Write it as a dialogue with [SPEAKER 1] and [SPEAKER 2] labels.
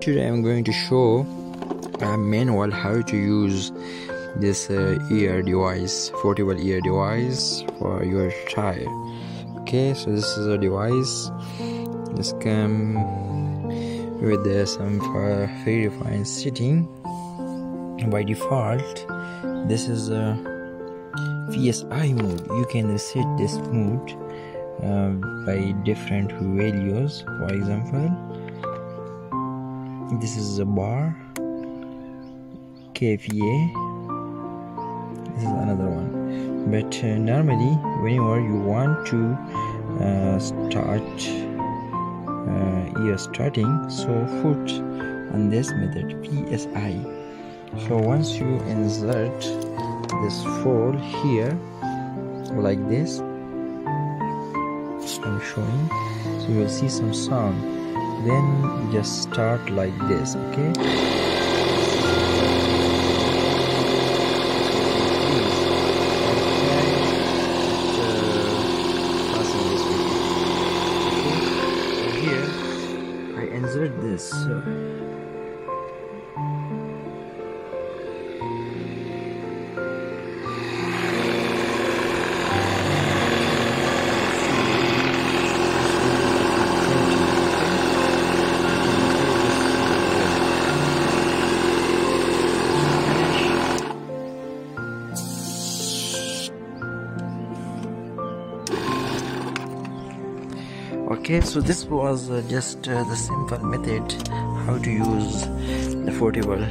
[SPEAKER 1] Today I'm going to show a manual how to use this ear device, portable ear device for your tire. Okay, so this is a device. This come with some very fine setting. By default, this is a PSI mode. You can set this mode by different values. For example, this is a bar, kVA. This is another one. But normally, whenever you want to start ear starting, so put on this method PSI. So once you insert this fold here like this, I'm showing, so you will see some sound. Then just start like this. Okay, here I insert this. Okay, so this was just the simple method how to use the portable